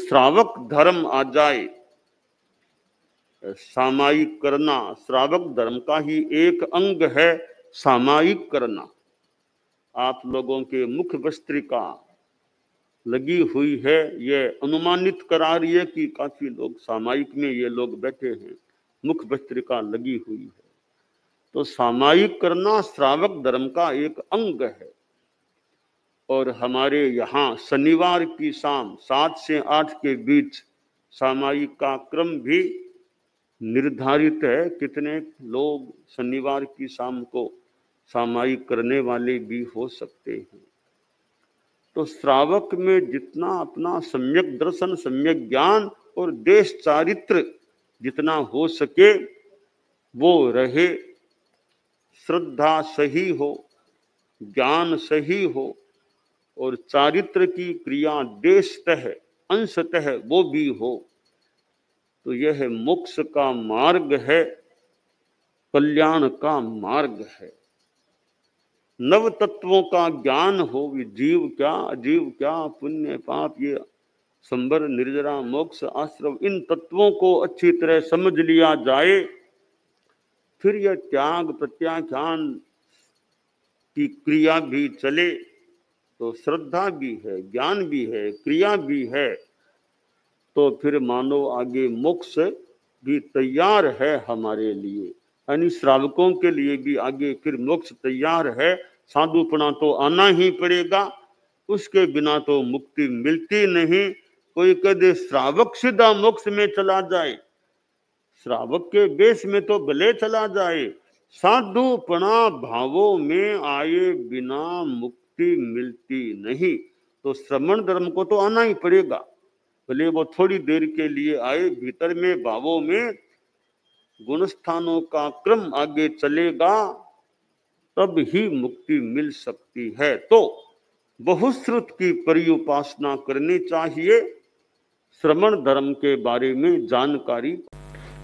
श्रावक धर्म आ जाए, सामायिक करना श्रावक धर्म का ही एक अंग है। सामायिक करना, आप लोगों के मुख वस्त्रिका लगी हुई है, ये अनुमानित करा रही है कि काफी लोग सामायिक में ये लोग बैठे हैं, मुख वस्त्रिका लगी हुई है। तो सामायिक करना श्रावक धर्म का एक अंग है। और हमारे यहाँ शनिवार की शाम 7 से 8 के बीच सामायिक का क्रम भी निर्धारित है। कितने लोग शनिवार की शाम को सामायिक करने वाले भी हो सकते हैं। तो श्रावक में जितना अपना सम्यक दर्शन, सम्यक ज्ञान और देश चारित्र जितना हो सके वो रहे, श्रद्धा सही हो, ज्ञान सही हो और चारित्र की क्रिया देशतः अंशतः वो भी हो, तो यह मोक्ष का मार्ग है, कल्याण का मार्ग है। नव तत्वों का ज्ञान हो, जीव क्या अजीव क्या, पुण्य पाप, ये संबर निर्जरा मोक्ष आश्रम, इन तत्वों को अच्छी तरह समझ लिया जाए, फिर यह त्याग प्रत्याख्यान की क्रिया भी चले, तो श्रद्धा भी है, ज्ञान भी है, क्रिया भी है, तो फिर मानो आगे मोक्ष भी तैयार है हमारे लिए। यानी श्रावकों के लिए भी आगे फिर मोक्ष तैयार है। साधुपना तो आना ही पड़ेगा, उसके बिना तो मुक्ति मिलती नहीं। कोई कदे श्रावक सीधा मोक्ष में चला जाए, श्रावक के वेश में तो भले चला जाए, साधुपना भावों में आए बिना मुक्ति मिलती नहीं। तो श्रमण धर्म को तो आना ही पड़ेगा, भले वो थोड़ी देर के लिए आए, भीतर में भावों में गुणस्थानों का क्रम आगे चलेगा, तब ही मुक्ति मिल सकती है। तो बहुश्रुत की परिउपासना करनी चाहिए, श्रमण धर्म के बारे में जानकारी।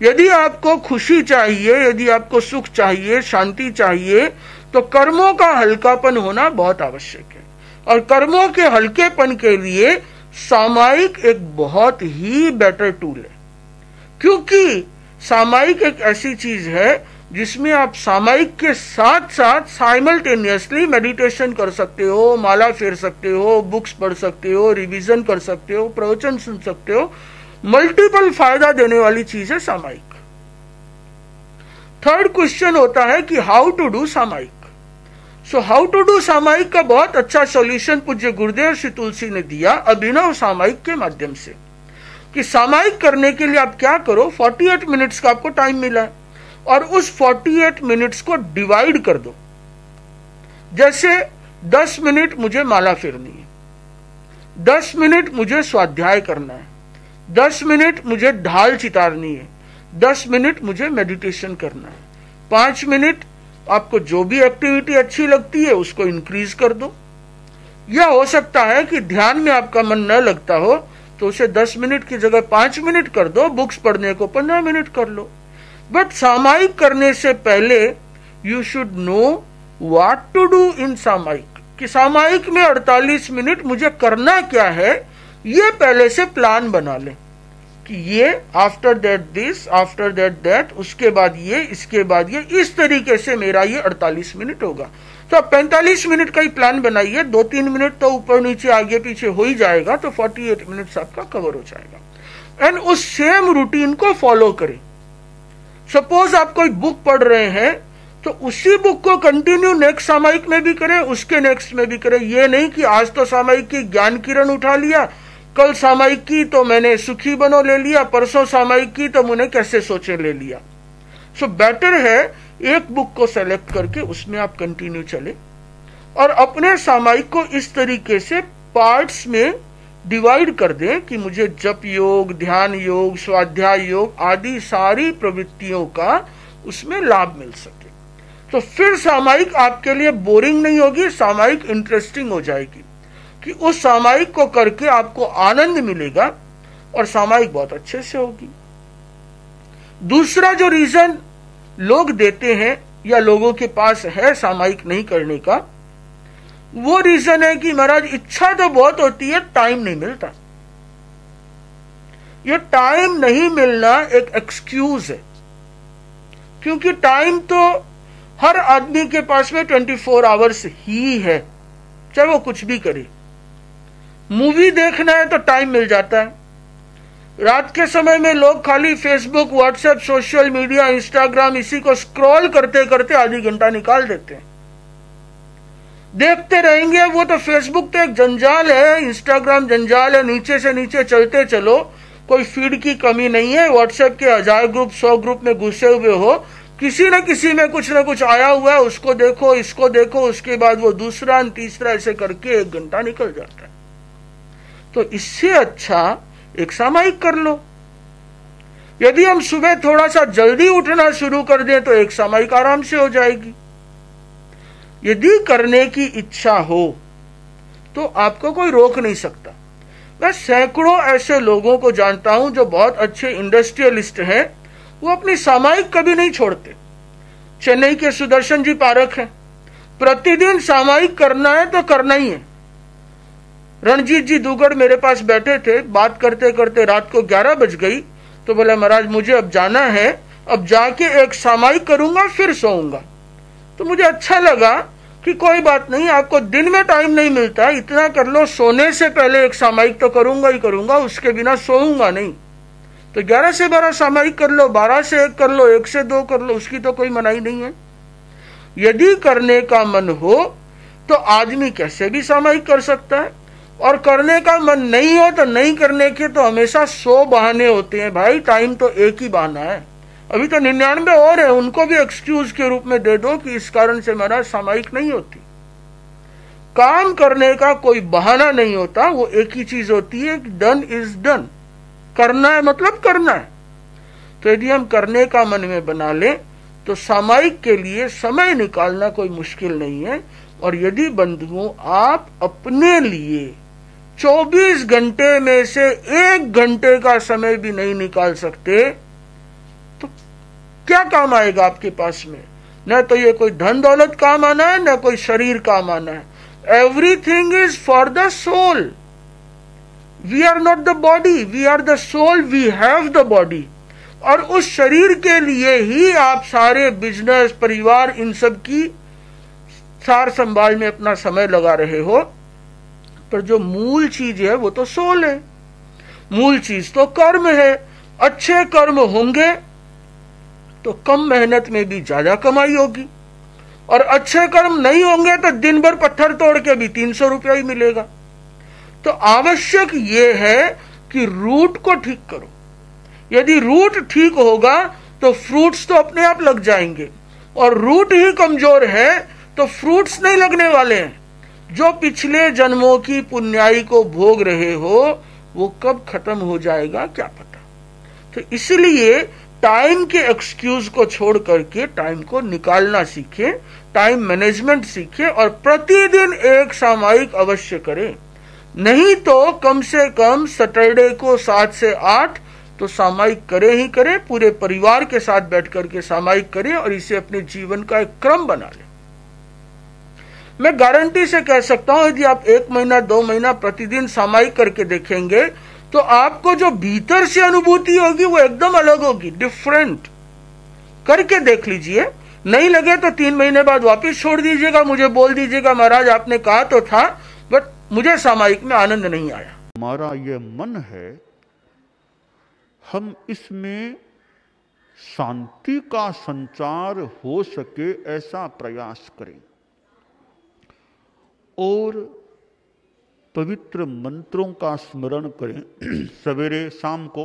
यदि आपको खुशी चाहिए, यदि आपको सुख चाहिए, शांति चाहिए, तो कर्मों का हल्कापन होना बहुत आवश्यक है। और कर्मों के हल्केपन के लिए सामायिक एक बहुत ही बेटर टूल है, क्योंकि सामायिक एक ऐसी चीज है जिसमें आप सामायिक के साथ साथ साइमल्टेनियसली मेडिटेशन कर सकते हो, माला फेर सकते हो, बुक्स पढ़ सकते हो, रिवीजन कर सकते हो, प्रवचन सुन सकते हो। मल्टीपल फायदा देने वाली चीज है सामायिक। थर्ड क्वेश्चन होता है कि हाउ टू डू सामायिक। सो हाउ टू डू सामायिक का बहुत अच्छा सॉल्यूशन पूज्य गुरुदेव श्री तुलसी ने दिया अभिनव सामायिक के माध्यम से, कि सामायिक करने के लिए आप क्या करो, 48 मिनट्स का आपको टाइम मिला है और उस 48 मिनट्स को डिवाइड कर दो। जैसे 10 मिनट मुझे माला फेरनी है, 10 मिनट मुझे स्वाध्याय करना है, 10 मिनट मुझे ढाल चितारनी है, 10 मिनट मुझे मेडिटेशन करना है, 5 मिनट आपको जो भी एक्टिविटी अच्छी लगती है उसको इंक्रीज कर दो। यह हो सकता है कि ध्यान में आपका मन न लगता हो तो उसे 10 मिनट की जगह 5 मिनट कर दो, बुक्स पढ़ने को 15 मिनट कर लो। बट सामायिक करने से पहले you should know what to do in सामायिक, कि सामायिक में 48 मिनट मुझे करना क्या है, ये पहले से प्लान बना ले कि ये after that this, after that that, उसके बाद ये, इसके बाद ये, इस तरीके से मेरा ये 48 मिनट होगा। तो आप 45 मिनट का ही प्लान बनाइए, 2-3 मिनट तो ऊपर नीचे आगे पीछे हो ही जाएगा, तो 48 मिनट्स आपका कवर हो जाएगा। एंड उस सेम रूटीन को फॉलो करें। सपोज आप कोई बुक पढ़ रहे हैं तो उसी बुक को कंटिन्यू नेक्स्ट सामायिक में भी करें, उसके नेक्स्ट में भी करें। ये नहीं कि आज तो सामायिक की ज्ञान किरण उठा लिया, कल सामायिक की तो मैंने सुखी बनो ले लिया, परसों सामायिक की तो मैंने कैसे सोचे ले लिया। सो बेटर है एक बुक को सेलेक्ट करके उसमें आप कंटिन्यू चले और अपने सामायिक को इस तरीके से पार्ट्स में डिवाइड कर दें कि मुझे जप योग, ध्यान योग, स्वाध्याय योग आदि सारी प्रवृत्तियों का उसमें लाभ मिल सके। तो फिर सामायिक आपके लिए बोरिंग नहीं होगी, सामायिक इंटरेस्टिंग हो जाएगी कि उस सामायिक को करके आपको आनंद मिलेगा और सामायिक बहुत अच्छे से होगी। दूसरा जो रीजन लोग देते हैं या लोगों के पास है सामायिक नहीं करने का, वो रीजन है कि महाराज इच्छा तो बहुत होती है, टाइम नहीं मिलता। ये टाइम नहीं मिलना एक एक्सक्यूज है, क्योंकि टाइम तो हर आदमी के पास में 24 आवर्स ही है, चाहे वो कुछ भी करे। मूवी देखना है तो टाइम मिल जाता है। रात के समय में लोग खाली Facebook, WhatsApp, social media, Instagram इसी को स्क्रॉल करते करते आधी घंटा निकाल देते हैं, देखते रहेंगे। वो तो फेसबुक तो एक जंजाल है, इंस्टाग्राम जंजाल है, नीचे से नीचे चलते चलो, कोई फीड की कमी नहीं है। व्हाट्सएप के 1000 ग्रुप 100 ग्रुप में घुसे हुए हो, किसी न किसी में कुछ ना कुछ आया हुआ है, उसको देखो, इसको देखो, उसके बाद वो दूसरा तीसरा, ऐसे करके 1 घंटा निकल जाता है। तो इससे अच्छा एक सामायिक कर लो। यदि हम सुबह थोड़ा सा जल्दी उठना शुरू कर दें तो एक सामायिक आराम से हो जाएगी। यदि करने की इच्छा हो तो आपको कोई रोक नहीं सकता। मैं सैकड़ों ऐसे लोगों को जानता हूं जो बहुत अच्छे इंडस्ट्रियलिस्ट हैं, वो अपनी सामायिक कभी नहीं छोड़ते। चेन्नई के सुदर्शन जी पारक हैं, प्रतिदिन सामायिक करना है तो करना ही है। रणजीत जी दुगड़ मेरे पास बैठे थे, बात करते करते रात को 11 बज गई, तो बोला महाराज मुझे अब जाना है, अब जाके एक सामायिक करूंगा फिर सोऊंगा। तो मुझे अच्छा लगा कि कोई बात नहीं, आपको दिन में टाइम नहीं मिलता, इतना कर लो, सोने से पहले एक सामायिक तो करूंगा ही करूंगा, उसके बिना सोऊंगा नहीं। तो 11 से 12 सामायिक कर लो, 12 से 1 कर लो, 1 से 2 कर लो, उसकी तो कोई मनाही नहीं है। यदि करने का मन हो तो आदमी कैसे भी सामायिक कर सकता है, और करने का मन नहीं हो तो नहीं करने के तो हमेशा 100 बहाने होते हैं भाई, टाइम तो एक ही बहाना है। अभी तो 99 और है, उनको भी एक्सक्यूज के रूप में दे दो कि इस कारण से मेरा सामायिक नहीं होती। काम करने का कोई बहाना नहीं होता, वो एक ही चीज होती है, डन इज डन। करना है मतलब करना है। तो यदि हम करने का मन में बना लें तो सामायिक के लिए समय निकालना कोई मुश्किल नहीं है। और यदि बंधुओं आप अपने लिए 24 घंटे में से 1 घंटे का समय भी नहीं निकाल सकते तो क्या काम आएगा आपके पास में? न तो ये कोई धन दौलत काम आना है, न कोई शरीर काम आना है। Everything is for the soul. We are not the body, we are the soul, we have the body. और उस शरीर के लिए ही आप सारे बिजनेस, परिवार, इन सब की सार संभाल में अपना समय लगा रहे हो। पर जो मूल चीज है वो तो सोल है, मूल चीज तो कर्म है। अच्छे कर्म होंगे तो कम मेहनत में भी ज्यादा कमाई होगी, और अच्छे कर्म नहीं होंगे तो दिन भर पत्थर तोड़ के भी 300 रुपया ही मिलेगा। तो आवश्यक ये है कि रूट को ठीक करो। यदि रूट ठीक होगा तो फ्रूट्स तो अपने आप लग जाएंगे, और रूट ही कमजोर है तो फ्रूट्स नहीं लगने वाले हैं। जो पिछले जन्मों की पुण्याई को भोग रहे हो वो कब खत्म हो जाएगा क्या पता। तो इसलिए टाइम के एक्सक्यूज को छोड़ करके टाइम को निकालना सीखे, टाइम मैनेजमेंट सीखे, और प्रतिदिन एक सामायिक अवश्य करें। नहीं तो कम से कम सैटरडे को 7 से 8 तो सामायिक करे ही करे, पूरे परिवार के साथ बैठ करके सामायिक करें और इसे अपने जीवन का एक क्रम बना लें। मैं गारंटी से कह सकता हूं यदि आप 1 महीना 2 महीना प्रतिदिन सामायिक करके देखेंगे तो आपको जो भीतर से अनुभूति होगी वो एकदम अलग होगी, डिफरेंट। करके देख लीजिए, नहीं लगे तो 3 महीने बाद वापस छोड़ दीजिएगा, मुझे बोल दीजिएगा महाराज आपने कहा तो था बट मुझे सामायिक में आनंद नहीं आया। हमारा ये मन है, हम इसमें शांति का संचार हो सके ऐसा प्रयास करें, और पवित्र मंत्रों का स्मरण करें सवेरे शाम को।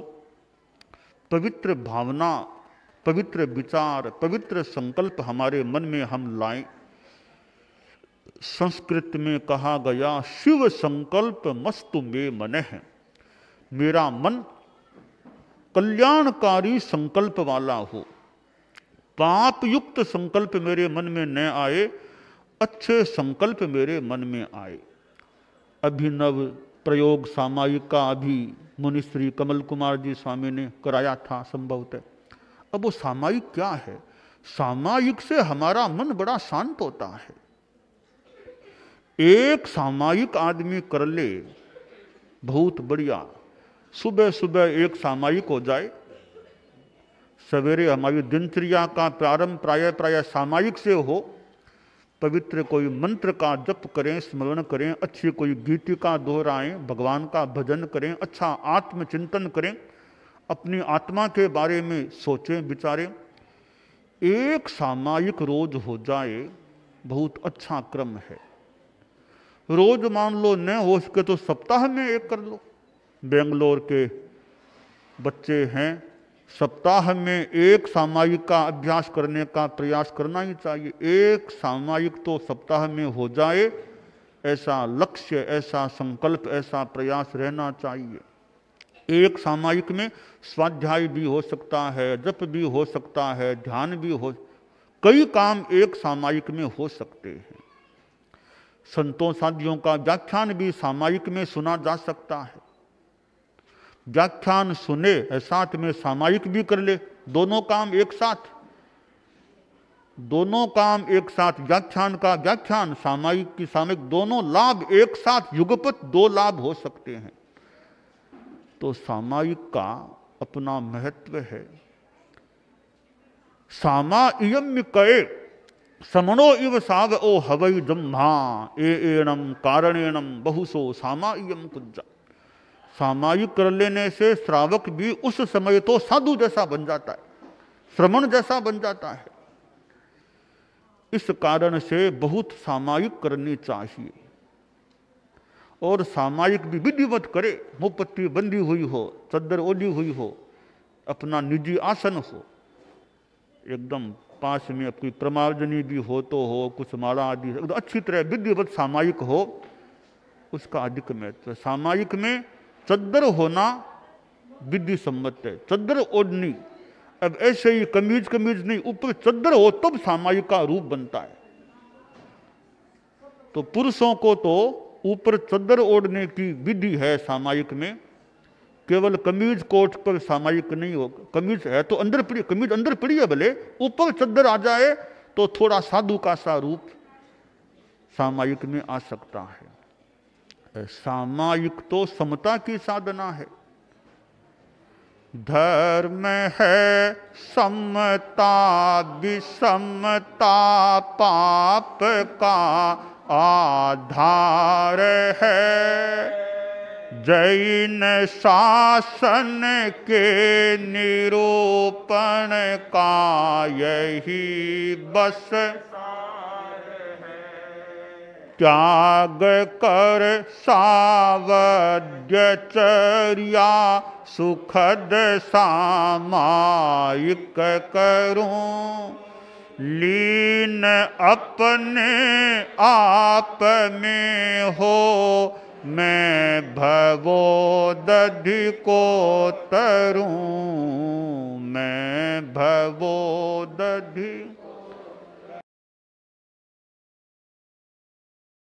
पवित्र भावना, पवित्र विचार, पवित्र संकल्प हमारे मन में हम लाएं। संस्कृत में कहा गया, शिव संकल्प मस्तु में मन है। मेरा मन कल्याणकारी संकल्प वाला हो, पाप युक्त संकल्प मेरे मन में न आए, अच्छे संकल्प मेरे मन में आए। अभिनव प्रयोग सामायिक का अभी मुनि श्री कमल कुमार जी स्वामी ने कराया था संभवतः। अब वो सामायिक क्या है? सामायिक से हमारा मन बड़ा शांत होता है। एक सामायिक आदमी कर ले बहुत बढ़िया, सुबह सुबह एक सामायिक हो जाए। सवेरे हमारी दिनचर्या का प्रारंभ प्राय सामायिक से हो। पवित्र कोई मंत्र का जप करें, स्मरण करें, अच्छी कोई गीतिका दोहराएं, भगवान का भजन करें, अच्छा आत्मचिंतन करें, अपनी आत्मा के बारे में सोचें विचारें। एक सामायिक रोज हो जाए, बहुत अच्छा क्रम है। रोज मान लो न हो सके तो सप्ताह में एक कर लो। बेंगलोर के बच्चे हैं, सप्ताह में एक सामायिक का अभ्यास करने का प्रयास करना ही चाहिए। एक सामायिक तो सप्ताह में हो जाए, ऐसा लक्ष्य, ऐसा संकल्प, ऐसा प्रयास रहना चाहिए। एक सामायिक में स्वाध्याय भी हो सकता है, जप भी हो सकता है, ध्यान भी हो, कई काम एक सामायिक में हो सकते हैं। संतों साधियों का व्याख्यान भी सामायिक में सुना जा सकता है। व्याख्यान सुने साथ में सामायिक भी कर ले, दोनों काम एक साथ, दोनों काम एक साथ, व्याख्यान का व्याख्यान, सामायिक की सामायिक, दोनों लाभ एक साथ, युगपत दो लाभ हो सकते हैं। तो सामायिक का अपना महत्व है। सामा इयम कए समणो इव साव ओ हवई जम्भा एणम कारणेणम बहुसो सामा इयम कुज्जा। सामायिक कर लेने से श्रावक भी उस समय तो साधु जैसा बन जाता है, श्रमण जैसा बन जाता है। इस कारण से बहुत सामायिक करनी चाहिए। और सामायिक भी विधिवत करे, मुपत्ति बंधी हुई हो, चद्दर ओढ़ी हुई हो, अपना निजी आसन हो, एकदम पास में अपनी प्रमार्जनी भी हो तो हो, कुछ माला आदि अच्छी तरह विधिवत सामायिक हो, उसका अधिक महत्व। सामायिक में चद्दर होना विधि सम्मत है, चद्दर ओढ़नी। अब ऐसे ही कमीज नहीं, ऊपर चद्दर हो तब सामायिक का रूप बनता है। तो पुरुषों को तो ऊपर चद्दर ओढ़ने की विधि है सामायिक में, केवल कमीज कोट पर सामायिक नहीं हो। कमीज है तो अंदर पड़ी, कमीज अंदर पड़ी है, भले ऊपर चद्दर आ जाए तो थोड़ा साधु का सा रूप सामायिक में आ सकता है। सामायिक तो समता की साधना है। धर्म है समता, विषमता पाप का आधार है। जैन शासन के निरूपण का यही बस त्याग कर सावध्यचर्या सुखद सामायिक करूं। लीन अपने आप में हो मैं भवोदधि को तरूं, मैं भवोदधि